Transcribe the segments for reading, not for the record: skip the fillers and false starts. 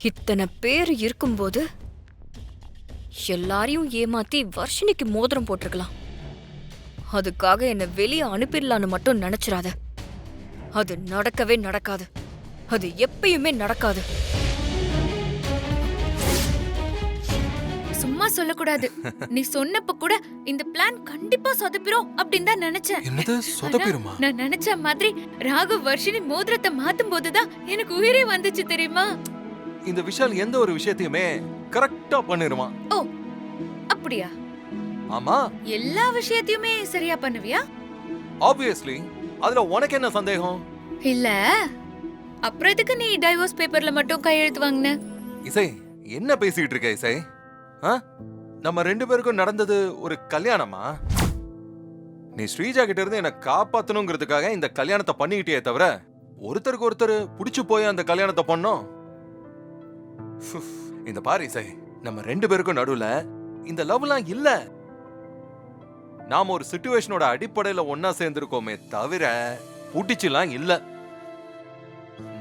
இத்தனை பேர் இருக்கும்போது எல்லாரையும் ஏமாத்தி வர்ஷினிக்கு மோதிரம் போட்டிருக்கலாம். அதுக்காக என்ன வெளியே அனுப்பிடலான்னு மட்டும் நினைச்சிராத. அது நடக்கவே நடக்காது. அது எப்பயுமே நடக்காது. சும்மா சொல்லக்கூடாது. நீ சொன்னப்ப கூட இந்த பிளான் கண்டிப்பா சொதப்பிரும் அப்படின்னு தான் நினைச்சேன். என்னது சொதப்பிருமா? நான் நினைச்ச மாதிரி ராகவ் வர்ஷினி மோதிரத்தை மாத்தும் போதுதான் எனக்கு உயிரே வந்துச்சு தெரியுமா? இந்த விஷால் எந்த ஒரு விஷயத்தையுமே கரெக்டா பண்ணிருமா? ஓ அப்படியா? ஆமா, எல்லா விஷயத்தையுமே சரியா பண்ணுவியா? ஆப்வியஸ்லி. அதுல உனக்கு என்ன சந்தேகம்? இல்ல அப்புறம் எதுக்கு நீ டைவோர்ஸ் பேப்பர்ல மட்டும் கையெழுத்து வாங்கின? இசை, என்ன பேசிட்டு இருக்க இசை? நம்ம 2 பேருக்கும் நடந்தது ஒரு கல்யாணமா? நீ ஸ்ரீஜா கிட்ட இருந்து என்ன காப்பாத்தணுங்கிறதுக்காக இந்த கல்யாணத்தை பண்ணிக்கிட்டே தவிர ஒருத்தருக்கு ஒருத்தர் புடிச்சு போய் அந்த கல்யாணத்தை பண்ணோம். இந்த பாரு இசை, நம்ம 2 பேருக்கும் நடுவுல இந்த லவ்லாம் இல்ல. நாம ஒரு சிச்சுவேஷனோட அடிப்படையில ஒன்னா சேர்ந்திருக்கோமே தவிர புடிச்சுலாம் இல்ல.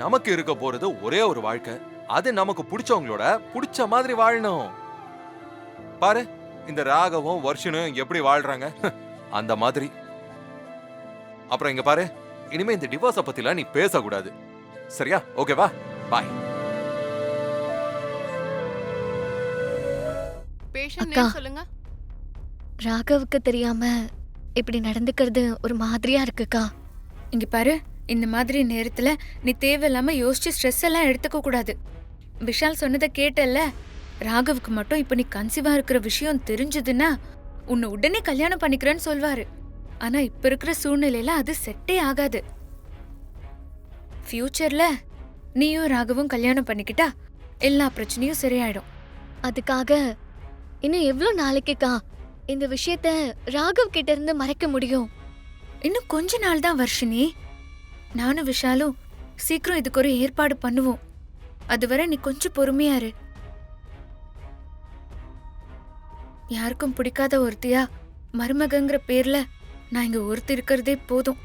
நமக்கு இருக்க போறது ஒரே ஒரு வாழ்க்கை. அது நமக்கு பிடிச்சவங்களோட பிடிச்ச மாதிரி வாழணும். பாரு, இந்த ராகவும் வர்ஷனும் எப்படி வாழ்றாங்க அந்த மாதிரி. அப்புறம் இங்க பாரு, இனிமே இந்த டிவோர்ஸ பத்திலாம் நீ பேசக்கூடாது, சரியா? ஓகேவா? பாய். அக்கா, சொல்லுங்க. ராகவுக்கு தெரியாம இப்படி நடந்துக்கிறது ஒரு மாதிரியா இருக்குக்கா. இங்க பாரு, இந்த மாதிரி நேரத்துல நீ தேவையில்லாம யோசிச்சு ஸ்ட்ரெஸ் எல்லாம் எடுத்துக்க கூடாது. விஷால் சொன்னதை கேட்டல்ல, ராகவுக்கு மட்டும் இப்ப நீ கன்சீவா இருக்கிற விஷயம் தெரிஞ்சதுன்னா உன்னை உடனே கல்யாணம் பண்ணிக்கிறேன்னு சொல்வாரு. ஆனா இப்ப இருக்கிற சூழ்நிலையில அது செட்டே ஆகாது. ஃபியூச்சர்ல நீயும் ராகவும் கல்யாணம் பண்ணிக்கிட்டா எல்லா பிரச்சனையும் சரியாயிடும். அதுக்காக இன்னும் எவ்வளவு நாளைக்குக்கா இந்த விஷயத்த ராகவ் கிட்ட இருந்து மறைக்க முடியும்? இன்னும் கொஞ்ச நாள் தான் வர்ஷினி. நானும் விஷாலும் சீக்கிரம் இதுக்கு ஒரு ஏற்பாடு பண்ணுவோம். அதுவரை நீ கொஞ்சம் பொறுமையா இரு. யாருக்கும் பிடிக்காத ஒருத்தியா மருமகங்கிற பேர்ல நான் இங்க ஒருத்தி இருக்கிறதே போதும்.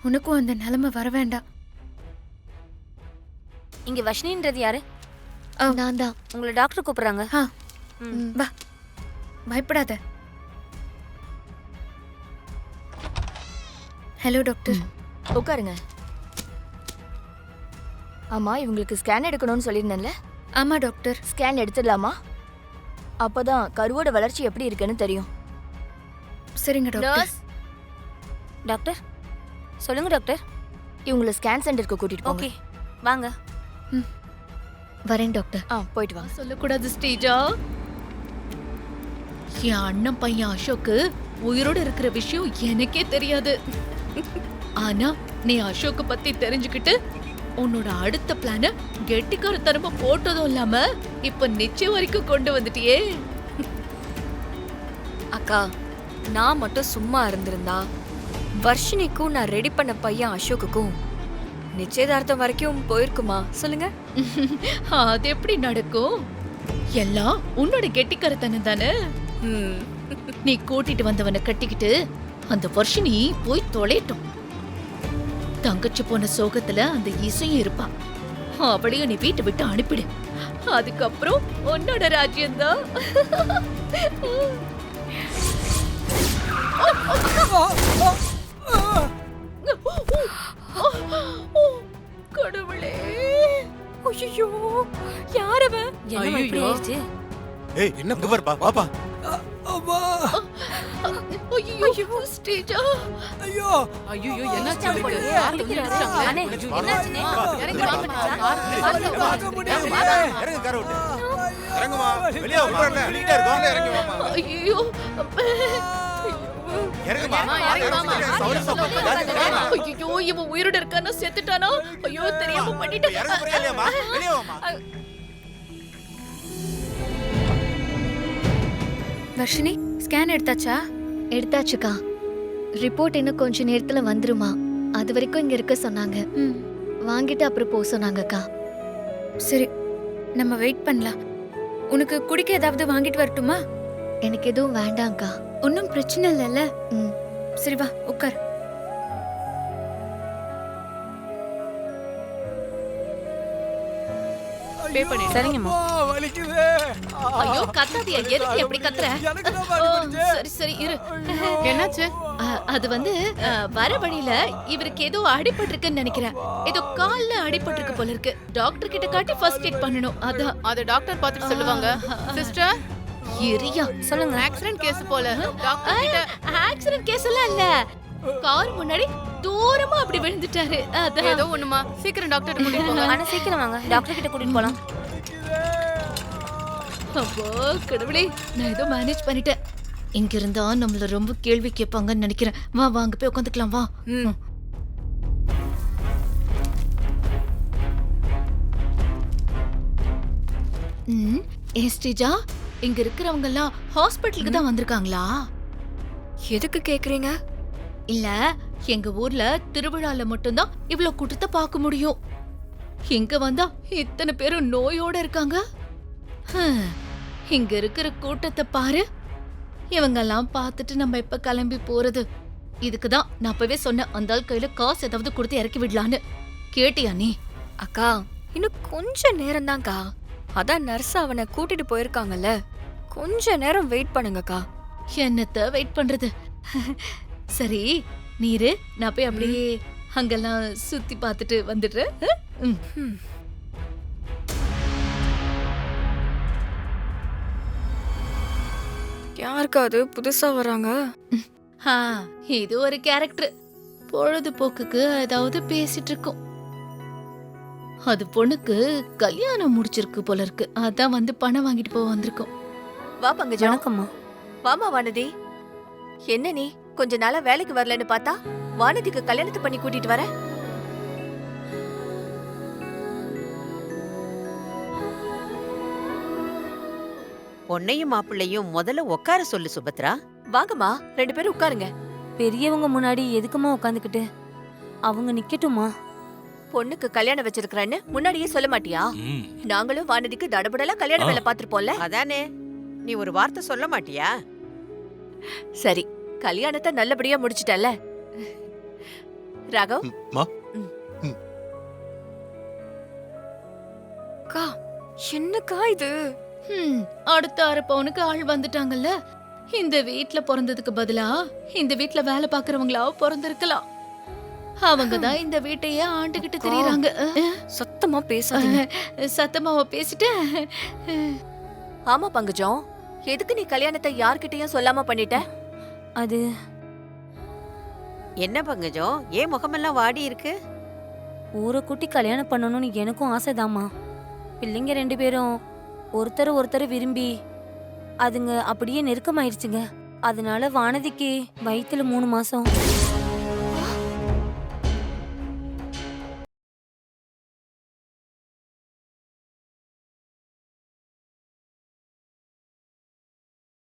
உனக்கும் அந்த நிலைமை வர வேண்டாம். இங்க வர்ஷினின்றது யாரு? நான் தான். உங்களை டாக்டர் கூப்பிடுறாங்க. வா, பயப்படாத. Hello doctor. உட்காருங்க. ஆமா, இவங்களுக்கு ஸ்கேன் எடுக்கணும்னு சொல்லியிருந்தேன்ல? ஆமா டாக்டர். ஸ்கேன் எடுத்துடலாமா? அப்பதான் கருவோட வளர்ச்சி எப்படி இருக்குன்னு தெரியும். சரிங்க டாக்டர். டாக்டர் சொல்லுங்க டாக்டர். இவங்களை ஸ்கேன் சென்டருக்கு கூட்டிட்டு போங்க. ஓகே வாங்க. வரேன் டாக்டர். போயிட்டு வாங்க. சொல்லக்கூடாது ஸ்ரீஜா. என் அண்ணன் பையன் அசோக்கு உயிரோட இருக்கிற விஷயம் எனக்கே தெரியாது. ஆனா நீ அசோக்க பத்தி தெரிஞ்சுக்கிட்டு உன்னோட அடுத்த பிளான கெட்டிக்காரத்தனமா போட்டதும் இல்லாம இப்ப நிச்சயம் வரைக்கும் கொண்டு வந்துட்டியே. அக்கா, நான் மட்டும் சும்மா இருந்திருந்தா வர்ஷினிக்கும் நான் ரெடி பண்ண பையன் அசோக்குக்கும் நிச்சயதார்த்தம் வரைக்கும் போயிருக்குமா சொல்லுங்க? அது எப்படி நடக்கும்? எல்லாம் உன்னோட கெட்டிக்காரத்தனம் தானே. நீ கூட்டிட்டு வந்தவனை கட்டிக்கிட்டு அந்த வர்ஷினி போய் தொலைட்டும். தங்கச்சி போன சோகத்துல அந்த இசையும் இருப்பா. அவளையும் நீ வீட்டை விட்டு அனுப்பிடு. அதுக்கப்புறம் உன்னோட ராஜ்யம்தான். கடவுளே, ஐயோ, யார் அவன்? என்ன இப்படி ஆயிடுச்சு? ஏய், என்ன குவர்பா பாப்பா. ஐயோ ஸ்ரீஜா. ஐயோ ஐயோ என்னாச்சு? அண்ணே, என்னாச்சுனே? இறங்கி வாங்க. இறங்கு கார விட்டு. இறங்குமா. வெளிய வா. வெளியிட்ட இருக்கோம். இறங்கி வாமா. ஐயோ இறங்குமா. ஐயோ இவன் உயிரோட இருக்கானா செத்துட்டானா? ஐயோ தெரியாம பண்ணிட்டேன். இறங்கு புரியலையாமா? வெளிய வாமா. வர்ஷினி, ஸ்கேன் எடுத்தாச்சா? எடுத்தாச்சுக்கா. ரிப்போர்ட் இன்னும் கொஞ்ச நேரத்துல வந்துருமா. அது வரைக்கும் இங்க இருக்க சொன்னாங்க. வாங்கிட்டு அப்புறம் போக சொன்னாங்கக்கா. சரி, நம்ம வெயிட் பண்ணலாம். உனக்கு குடிக்க ஏதாவது வாங்கிட்டு வரட்டுமா? எனக்கு எதுவும் வேண்டாம்க்கா. ஒன்னும் பிரச்சனை இல்லைல்ல? சரி வா, உட்கார். பே பண்ணிடு. சரிங்கம்மா. வலிக்குதே. ஐயோ கத்தாதியா, எதுக்கு எப்படி கத்துற? எனக்கு தான் ஓ, வலி வந்துச்சு. சரி சரி இரு. என்னாச்சு? அது வந்து வர வழியில இவருக்கு ஏதோ அடிபட்டிருக்குன்னு நினைக்கிறேன். ஏதோ கால்ல அடிபட்டிருக்கு போல இருக்கு. டாக்டர் கிட்ட காட்டி ஃபர்ஸ்ட் எய்ட் பண்ணனும். அதான் அது டாக்டர் பார்த்துட்டு சொல்லுவாங்க. சிஸ்டர், இரியா. சொல்லுங்க. ஆக்சிடென்ட் கேஸ் போல. டாக்டர் கிட்ட ஆக்சிடென்ட் கேஸ் எல்லாம் இல்ல. கார் முன்னாடி தூரமா அப்படி விழுந்துட்டாரு. அதான் ஏதோ ஒண்ணுமா. சீக்கிரம் டாக்டர் கிட்ட கூட்டிட்டு போங்க. ஆனா சீக்கிரம் வாங்க, டாக்டர் கிட்ட கூட்டிட்டு போலாம். அப்போ கடவுளே, நான் ஏதோ மேனேஜ் பண்ணிட்டேன். இங்க இருந்தா நம்மள ரொம்ப கேள்வி கேட்பாங்கன்னு நினைக்கிறேன். வா வாங்க போய் உட்காந்துக்கலாம் வா. ம். ஸ்ரீஜா, இங்க இருக்கிறவங்க எல்லாம் ஹாஸ்பிட்டலுக்கு தான் வந்திருக்காங்களா? எதுக்கு கேக்குறீங்க? இல்ல, எங்க ஊர்ல திருவிழால மட்டும்தான் இவ்ளோ கூட்டத்தை பார்க்க முடியும். இங்க வந்தா இத்தனை பேரும் நோயோட இருக்காங்க. இங்க இருக்கிற கூட்டத்தை பாரு. இவங்கெல்லாம் பார்த்துட்டு நம்ம எப்ப கிளம்பி போறது? இதுக்குதான் நான் அப்பவே சொன்னேன், அந்த ஆள் கையில காசு ஏதாவது கொடுத்து இறக்கி விடலான்னு. கேட்டியா நீ? அக்கா, இன்னும் கொஞ்ச நேரம் தான்க்கா. அதான் நர்ஸ் அவனை கூட்டிட்டு போயிருக்காங்கல்ல. கொஞ்ச நேரம் வெயிட் பண்ணுங்கக்கா. என்னத்த வெயிட் பண்றது? சரி நீரு, நான் போய் அப்படியே அங்கெல்லாம் சுத்தி பார்த்துட்டு வந்துடுறேன். ம். யாருக்கா அது புதுசா வராங்க? ஆ, இது ஒரு கேரக்டர். பொழுதுபோக்குக்கு ஏதாவது பேசிட்டு இருக்கோம். அது பொண்ணுக்கு கல்யாணம் முடிச்சிருக்கு போல இருக்கு. அதான் வந்து பணம் வாங்கிட்டு போக வந்திருக்கோம். வா பங்கஜம். வணக்கம்மா. வாமா வானதி. என்ன நீ கொஞ்ச நாளா வேலைக்கு வரலன்னு பார்த்தா வானதிக்கு கல்யாணத்தை பண்ணி கூட்டிட்டு வர? பொண்ணையும் மாப்பிள்ளையும் முதல்ல உட்கார சொல்லு சுபத்ரா. வாங்கம்மா, 2 பேரும் உட்காருங்க. பெரியவங்க முன்னாடி எதுக்குமா உட்காந்துக்கிட்டு? அவங்க நிக்கட்டுமா? பொண்ணுக்கு கல்யாணம் வச்சிருக்கிறேன்னு முன்னாடியே சொல்ல மாட்டியா? நாங்களும் வானதிக்கு தடபுடலா கல்யாண வேலை பார்த்திருப்போம்ல. அதானே, நீ ஒரு வார்த்தை சொல்ல மாட்டியா? சரி, கல்யாணத்தை நல்லபடியா முடிச்சிட்டல்ல. ராகவ், அக்கா, என்னக்கா இது? அடுத்த 6 பவுனுக்கு ஆள் வந்துட்டாங்கல்ல. இந்த வீட்ல பிறந்ததுக்கு பதிலா இந்த வீட்ல வேலை பாக்குறவங்களா பிறந்திருக்கலாம். அவங்க தான் இந்த வீட்டையே ஆண்டுகிட்டு தெரியறாங்க. சத்தமா பேசாதீங்க. சத்தமாவ பேசிட்டு. ஆமா பங்கஜம், எதுக்கு நீ கல்யாணத்தை யார்கிட்டயும் சொல்லாம பண்ணிட்ட? அது என்ன பங்கஜம், ஏன் முகமெல்லாம் வாடி இருக்கு? ஊரை கூட்டி கல்யாணம் பண்ணணும்னு எனக்கும் ஆசைதாம்மா. பிள்ளைங்க 2 பேரும் ஒருத்தர் விரும்பி அதுங்க அப்படியே நெருக்கமாயிருச்சுங்க. அதனால வானதிக்கு வயித்துல 3 மாசம்.